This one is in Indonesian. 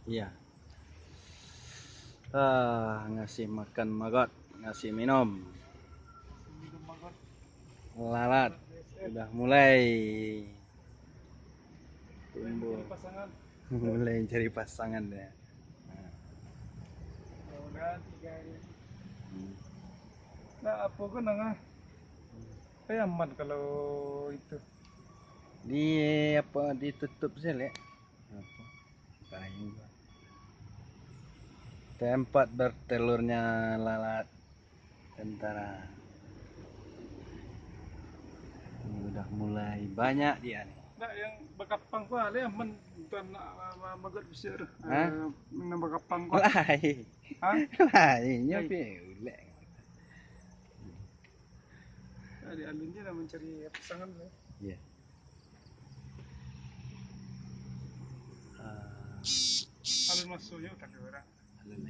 Iya. Ngasih makan magot, ngasih minum. Minum makan. Lalat udah mulai Mencari tumbuh, pasangan. mulai cari pasangan ya. Mudah-mudahan 3 hari. Hmm. Nah, apa kan nengah? Kayak aman kalau itu. Di apa ditutup sih le? Apa? Kain. Tempat bertelurnya lalat tentara. Ini udah mulai banyak dia nih. Nah, yang bakapang ko ali aman bukan magot besar. Hah? Yang bakapang ko. Lain. Hah? Lainnya Lai. pilek. Di alunnya nak mencari pasangan. Iya. Ah, Alun masuknya utang orang. alun.